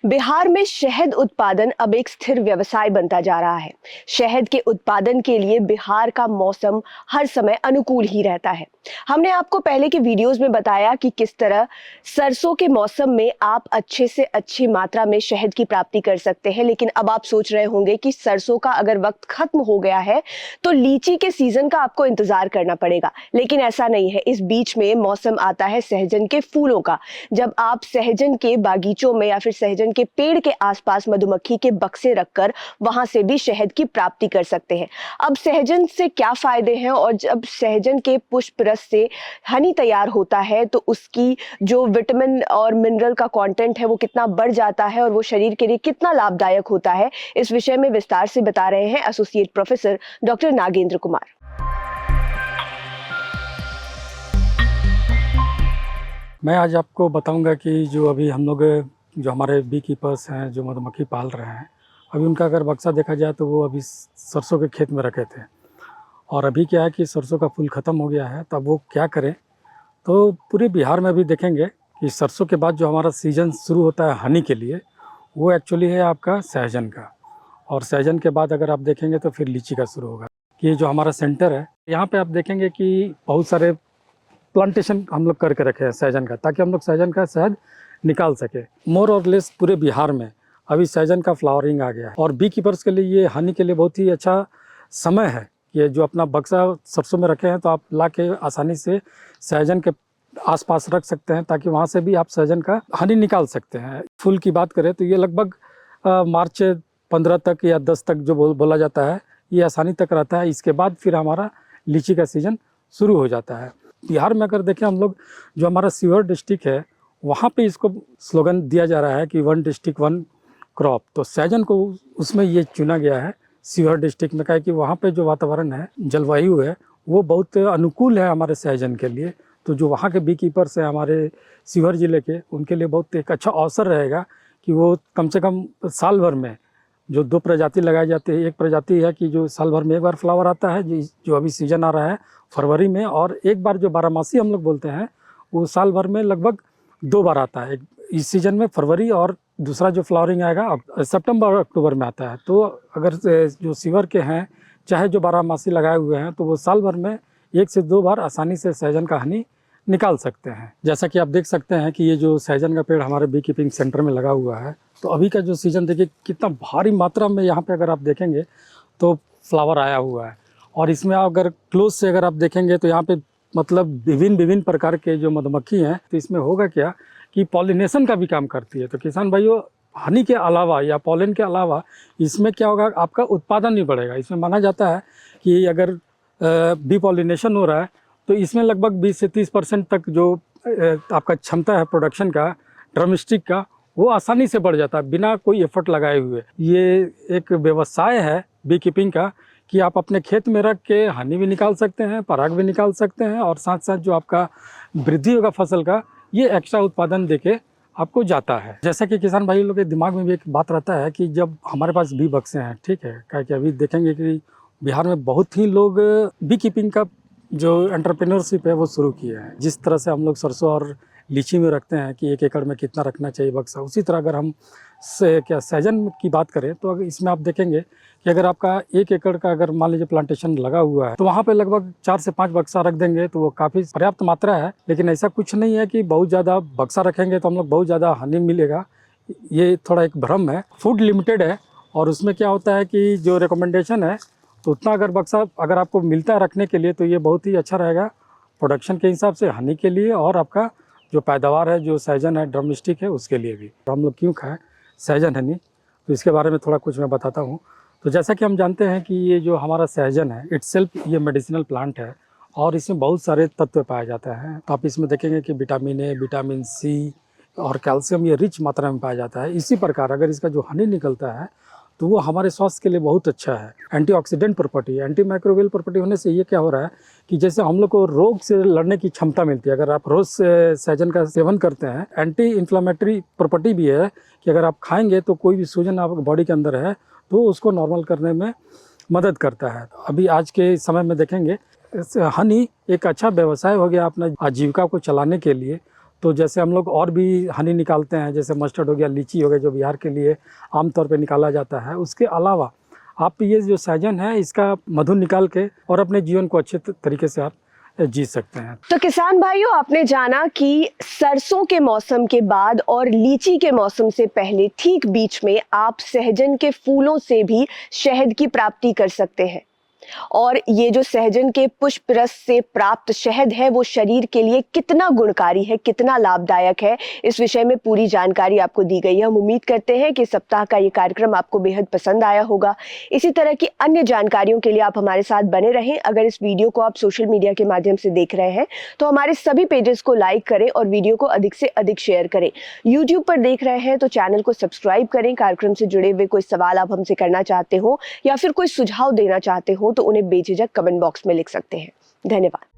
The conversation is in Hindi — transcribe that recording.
बिहार में शहद उत्पादन अब एक स्थिर व्यवसाय बनता जा रहा है। शहद के उत्पादन के लिए बिहार का मौसम हर समय अनुकूल ही रहता है। हमने आपको पहले के वीडियोस में बताया कि किस तरह सरसों के मौसम में आप अच्छे से अच्छी मात्रा में शहद की प्राप्ति कर सकते हैं। लेकिन अब आप सोच रहे होंगे कि सरसों का अगर वक्त खत्म हो गया है तो लीची के सीजन का आपको इंतजार करना पड़ेगा। लेकिन ऐसा नहीं है। इस बीच में मौसम आता है सहजन के फूलों का, जब आप सहजन के बागीचों में या फिर सहजन के पेड़ के आसपास मधुमक्खी के बक्से रखकर वहां से भी शहद की प्राप्ति कर सकते हैं। अब सहजन से क्या फायदे हैं और जब सहजन के पुष्प रस से हनी तैयार होता है तो उसकी जो विटामिन और मिनरल का कंटेंट है वो कितना बढ़ जाता है और वो शरीर के लिए कितना लाभदायक होता है, इस विषय में विस्तार से बता रहे हैं associate professor doctor Nagendra Kumar. मैं आज आपको बताऊंगा कि जो अभी हम लोग जो हमारे बी कीपर्स हैं, जो मधुमक्खी पाल रहे हैं, अभी उनका अगर बक्सा देखा जाए तो वो अभी सरसों के खेत में रखे थे और अभी क्या है कि सरसों का फूल ख़त्म हो गया है। तब वो क्या करें, तो पूरे बिहार में भी देखेंगे कि सरसों के बाद जो हमारा सीज़न शुरू होता है हनी के लिए, वो एक्चुअली है आपका सहजन का। और सहजन के बाद अगर आप देखेंगे तो फिर लीची का शुरू होगा। कि जो हमारा सेंटर है, यहाँ पे आप देखेंगे कि बहुत सारे प्लांटेशन हम लोग करके रखे हैं सहजन का, ताकि हम लोग सहजन का शहद निकाल सके। मोर और लेस पूरे बिहार में अभी सहजन का फ्लावरिंग आ गया है और बी कीपर्स के लिए ये हनी के लिए बहुत ही अच्छा समय है। ये जो अपना बक्सा सरसों में रखे हैं तो आप ला के आसानी से सहजन के आसपास रख सकते हैं, ताकि वहाँ से भी आप सहजन का हनी निकाल सकते हैं। फूल की बात करें तो ये लगभग मार्च 15 तक या 10 तक जो बोला जाता है, ये आसानी तक रहता है। इसके बाद फिर हमारा लीची का सीज़न शुरू हो जाता है। बिहार में अगर देखें हम लोग, जो हमारा शिवहर डिस्ट्रिक्ट है, वहाँ पे इसको स्लोगन दिया जा रहा है कि 1 डिस्ट्रिक्ट 1 क्रॉप। तो सहजन को उसमें ये चुना गया है शिवहर डिस्ट्रिक्ट में, क्या है कि वहाँ पे जो वातावरण है, जलवायु है, वो बहुत अनुकूल है हमारे सहजन के लिए। तो जो वहाँ के बी कीपर्स हैं हमारे शिवहर ज़िले के, उनके लिए बहुत एक अच्छा अवसर रहेगा कि वो कम से कम साल भर में जो 2 प्रजाति लगाई जाती है। एक प्रजाति है कि जो साल भर में एक बार फ्लावर आता है, जो अभी सीज़न आ रहा है फरवरी में, और एक बार जो बारहमासी हम लोग बोलते हैं, वो साल भर में लगभग 2 बार आता है। इस सीज़न में फरवरी, और दूसरा जो फ्लावरिंग आएगा सितंबर और अक्टूबर में आता है। तो अगर जो शिवहर के हैं, चाहे जो बारहमासी लगाए हुए हैं, तो वो साल भर में 1 से 2 बार आसानी से सहजन का हनी निकाल सकते हैं। जैसा कि आप देख सकते हैं कि ये जो सहजन का पेड़ हमारे बी कीपिंग सेंटर में लगा हुआ है, तो अभी का जो सीज़न देखिए कितना भारी मात्रा में यहाँ पे अगर आप देखेंगे तो फ्लावर आया हुआ है। और इसमें अगर क्लोज से अगर आप देखेंगे तो यहाँ पे मतलब विभिन्न प्रकार के जो मधुमक्खी हैं, तो इसमें होगा क्या कि पॉलिनेशन का भी काम करती है। तो किसान भाइयों, हनी के अलावा या पॉलन के अलावा इसमें क्या होगा, आपका उत्पादन भी बढ़ेगा। इसमें माना जाता है कि अगर बी पॉलिनेशन हो रहा है तो इसमें लगभग 20 से 30% तक जो आपका क्षमता है प्रोडक्शन का, ड्रमस्टिक का, वो आसानी से बढ़ जाता है बिना कोई एफर्ट लगाए हुए। ये एक व्यवसाय है बी कीपिंग का कि आप अपने खेत में रख के हनी भी निकाल सकते हैं, पराग भी निकाल सकते हैं, और साथ साथ जो आपका वृद्धि होगा फसल का, ये एक्स्ट्रा उत्पादन देके आपको जाता है। जैसा कि किसान भाई लोग के दिमाग में भी एक बात रहता है कि जब हमारे पास बी बक्से हैं, ठीक है, क्या कि अभी देखेंगे कि बिहार में बहुत ही लोग बी कीपिंग का जो एंटरप्रेन्योरशिप है वो शुरू किया है। जिस तरह से हम लोग सरसों और लीची में रखते हैं कि 1 एकड़ में कितना रखना चाहिए बक्सा, उसी तरह अगर हम सहजन की बात करें तो अगर इसमें आप देखेंगे कि अगर आपका 1 एकड़ का अगर मान लीजिए प्लांटेशन लगा हुआ है, तो वहाँ पे लगभग 4 से 5 बक्सा रख देंगे तो वो काफ़ी पर्याप्त मात्रा है। लेकिन ऐसा कुछ नहीं है कि बहुत ज़्यादा बक्सा रखेंगे तो हम लोग बहुत ज़्यादा हनी मिलेगा, ये थोड़ा एक भ्रम है। फूड लिमिटेड है और उसमें क्या होता है कि जो रिकमेंडेशन है, तो उतना अगर बक्सा अगर आपको मिलता है रखने के लिए, तो ये बहुत ही अच्छा रहेगा प्रोडक्शन के हिसाब से, हनी के लिए, और आपका जो पैदावार है, जो सहजन है, ड्रमस्टिक है, उसके लिए भी। हम लोग क्यों खाएं सहजन हनी, तो इसके बारे में थोड़ा कुछ मैं बताता हूँ। तो जैसा कि हम जानते हैं कि ये जो हमारा सहजन है, इटसेल्फ ये मेडिसिनल प्लांट है और इसमें बहुत सारे तत्व पाए जाते हैं। तो आप इसमें देखेंगे कि विटामिन ए, विटामिन सी और कैल्शियम ये रिच मात्रा में पाया जाता है। इसी प्रकार अगर इसका जो हनी निकलता है तो वो हमारे स्वास्थ्य के लिए बहुत अच्छा है। Antioxidant property, anti microbial property होने से ये क्या हो रहा है कि जैसे हम लोग को रोग से लड़ने की क्षमता मिलती है। अगर आप रोज सहजन का सेवन करते हैं, एंटी इन्फ्लामेटरी प्रॉपर्टी भी है कि अगर आप खाएंगे तो कोई भी सूजन आपके बॉडी के अंदर है तो उसको नॉर्मल करने में मदद करता है। अभी आज के समय में देखेंगे हनी एक अच्छा व्यवसाय हो गया अपना आजीविका को चलाने के लिए। तो जैसे हम लोग और भी हनी निकालते हैं, जैसे मस्टर्ड हो गया, लीची हो गया, जो बिहार के लिए आमतौर पे निकाला जाता है, उसके अलावा आप ये जो सहजन है इसका मधु निकाल के और अपने जीवन को अच्छे तरीके से आप जी सकते हैं। तो किसान भाइयों, आपने जाना कि सरसों के मौसम के बाद और लीची के मौसम से पहले ठीक बीच में आप सहजन के फूलों से भी शहद की प्राप्ति कर सकते हैं। और ये जो सहजन के पुष्प रस से प्राप्त शहद है वो शरीर के लिए कितना गुणकारी है, कितना लाभदायक है, इस विषय में पूरी जानकारी आपको दी गई है। हम उम्मीद करते हैं कि सप्ताह का ये कार्यक्रम आपको बेहद पसंद आया होगा। इसी तरह की अन्य जानकारियों के लिए आप हमारे साथ बने रहें। अगर इस वीडियो को आप सोशल मीडिया के माध्यम से देख रहे हैं तो हमारे सभी पेजेस को लाइक करें और वीडियो को अधिक से अधिक शेयर करें। यूट्यूब पर देख रहे हैं तो चैनल को सब्सक्राइब करें। कार्यक्रम से जुड़े हुए कोई सवाल आप हमसे करना चाहते हो या फिर कोई सुझाव देना चाहते हो तो उन्हें बेझिझक कमेंट बॉक्स में लिख सकते हैं। धन्यवाद।